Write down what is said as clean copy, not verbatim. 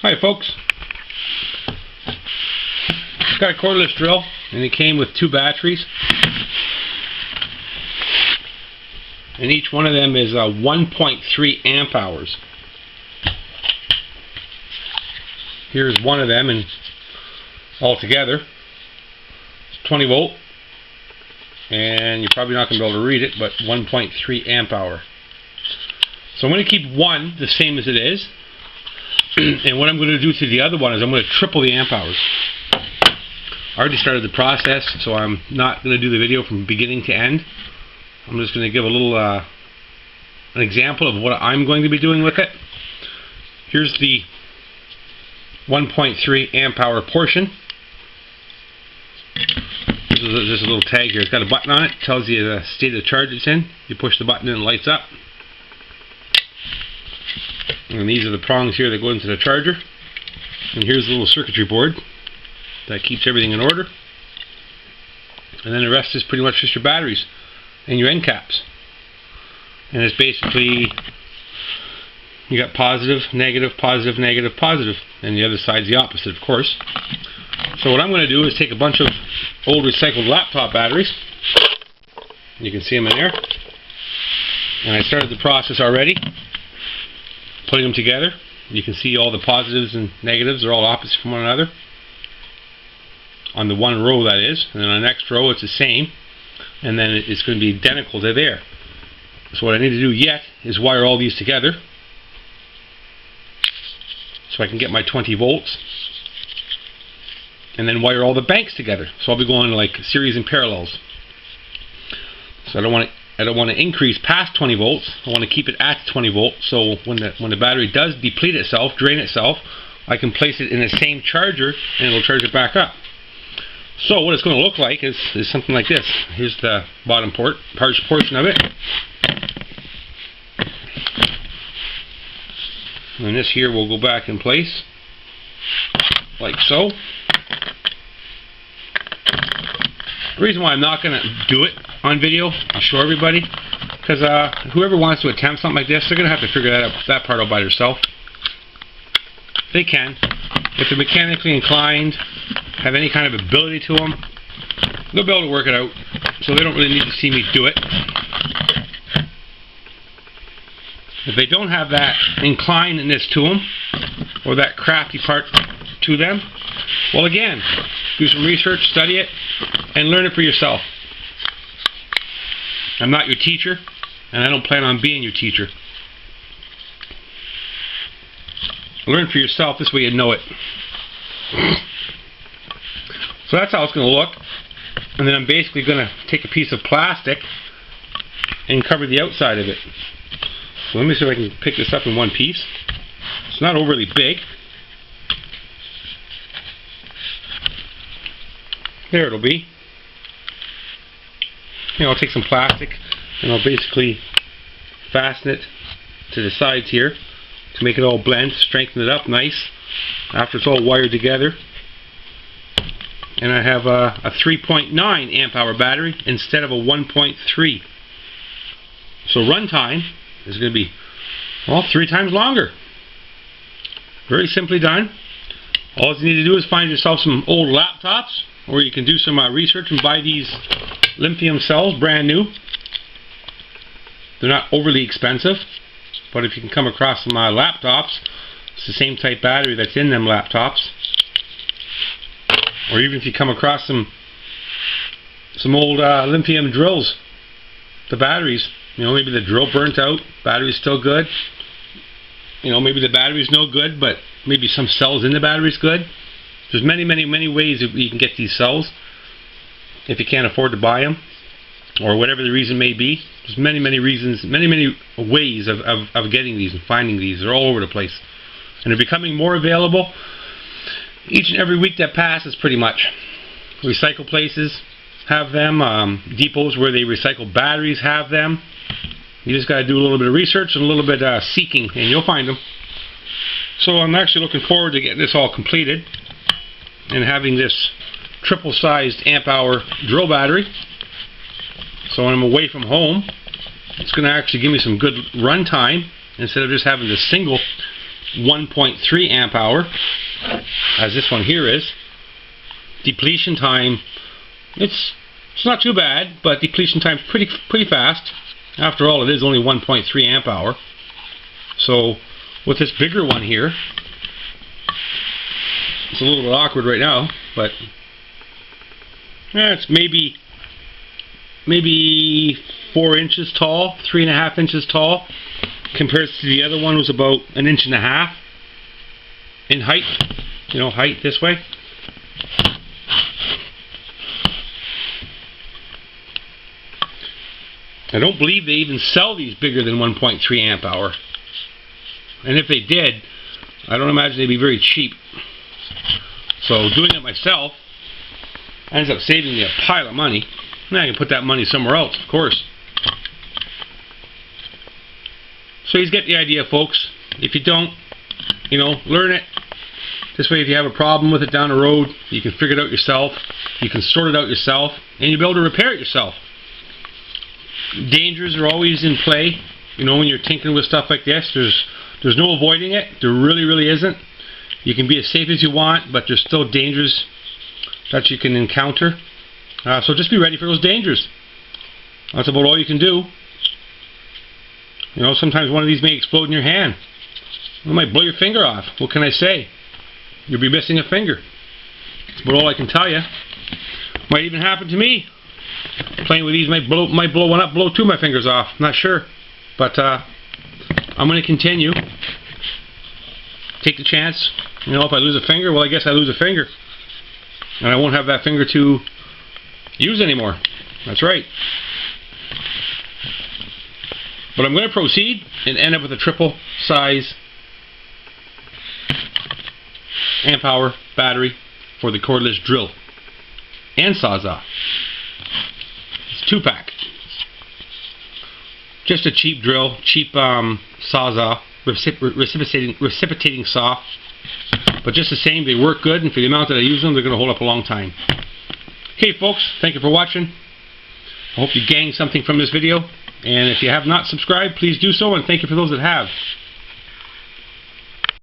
Hi folks, I've got a cordless drill and it came with 2 batteries and each one of them is 1.3 amp hours. Here's one of them, and altogether 20 volt, and you're probably not going to be able to read it, but 1.3 amp hour. So I'm going to keep one the same as it is. And what I'm going to do to the other one is I'm going to triple the amp hours. I already started the process, so I'm not going to do the video from beginning to end. I'm just going to give a little an example of what I'm going to be doing with it. Here's the 1.3 amp hour portion. There's a little tag here. It's got a button on it. It tells you the state of charge it's in. You push the button and it lights up. And these are the prongs here that go into the charger. And here's the little circuitry board that keeps everything in order. And then the rest is pretty much just your batteries and your end caps. And it's basically, you got positive, negative, positive, negative, positive. And the other side's the opposite, of course. So what I'm going to do is take a bunch of old recycled laptop batteries. You can see them in there. And I started the process already, putting them together. You can see all the positives and negatives are all opposite from one another. On the one row, that is. And then on the next row it's the same. And then it's going to be identical to there. So what I need to do yet is wire all these together so I can get my 20 volts. And then wire all the banks together. So I'll be going like series and parallels. So I don't want to increase past 20 volts. I want to keep it at 20 volts. So when the battery does deplete itself, drain itself, I can place it in the same charger and it'll charge it back up. So what it's going to look like is something like this. Here's the bottom portion of it. And this here will go back in place like so. The reason why I'm not going to do it on video, I'll show everybody, because whoever wants to attempt something like this, they're going to have to figure that part out by themselves. They can. If they're mechanically inclined, have any kind of ability to them, they'll be able to work it out, so they don't really need to see me do it. If they don't have that inclinedness to them, or that crafty part to them, well, again, do some research, study it, and learn it for yourself. I'm not your teacher, and I don't plan on being your teacher. Learn for yourself, this way you know it. So that's how it's going to look. And then I'm basically going to take a piece of plastic and cover the outside of it. So let me see if I can pick this up in one piece. It's not overly big. There it'll be. I'll take some plastic and I'll basically fasten it to the sides here to make it all blend, strengthen it up nice after it's all wired together. And I have a 3.9 amp hour battery instead of a 1.3. So runtime is going to be, well, 3 times longer. Very simply done. All you need to do is find yourself some old laptops, or you can do some research and buy these lithium cells brand new. They're not overly expensive, but if you can come across some laptops, it's the same type battery that's in them laptops. Or even if you come across some old lithium drills, the batteries, maybe the drill burnt out, battery's still good. Maybe the battery's no good, but maybe some cells in the battery's good. There's many ways that you can get these cells if you can't afford to buy them, or whatever the reason may be. There's many reasons, many ways of getting these and finding these. They're all over the place, and they're becoming more available each and every week that passes, pretty much. Recycle places have them, depots where they recycle batteries have them. You just got to do a little bit of research and a little bit seeking, and you'll find them. So I'm actually looking forward to getting this all completed and having this triple-sized amp-hour drill battery. So when I'm away from home, it's going to actually give me some good run time instead of just having the single 1.3 amp hour, as this one here is. Depletion time, it's not too bad, but depletion time's pretty fast. After all, it is only 1.3 amp hour. So with this bigger one here, it's a little bit awkward right now, but it's maybe 4 inches tall, 3.5 inches tall, compared to the other one was about 1.5 inches in height. You know, height this way. I don't believe they even sell these bigger than 1.3 amp hour. And if they did, I don't imagine they'd be very cheap. So doing it myself ends up saving me a pile of money. And I can put that money somewhere else, of course. So you get the idea, folks. If you don't, you know, learn it. This way, if you have a problem with it down the road, you can figure it out yourself. You can sort it out yourself, and you'll be able to repair it yourself. Dangers are always in play. You know, when you're tinkering with stuff like this, there's no avoiding it. There really isn't. You can be as safe as you want, but there's still dangers that you can encounter. So just be ready for those dangers. That's about all you can do. You know, sometimes one of these may explode in your hand. It might blow your finger off. What can I say? You'll be missing a finger. That's about all I can tell you. Might even happen to me. Playing with these might blow one up, blow 2 of my fingers off. Not sure. But I'm going to continue. Take the chance. You know, if I lose a finger, well, I guess I lose a finger. And I won't have that finger to use anymore. That's right. But I'm going to proceed and end up with a triple size amp hour battery for the cordless drill and sawzall. It's 2-pack. Just a cheap drill, cheap sawzall, reciprocating saw. But just the same, they work good, and for the amount that I use them, they're going to hold up a long time. Okay, folks, thank you for watching. I hope you gained something from this video. And if you have not subscribed, please do so, and thank you for those that have.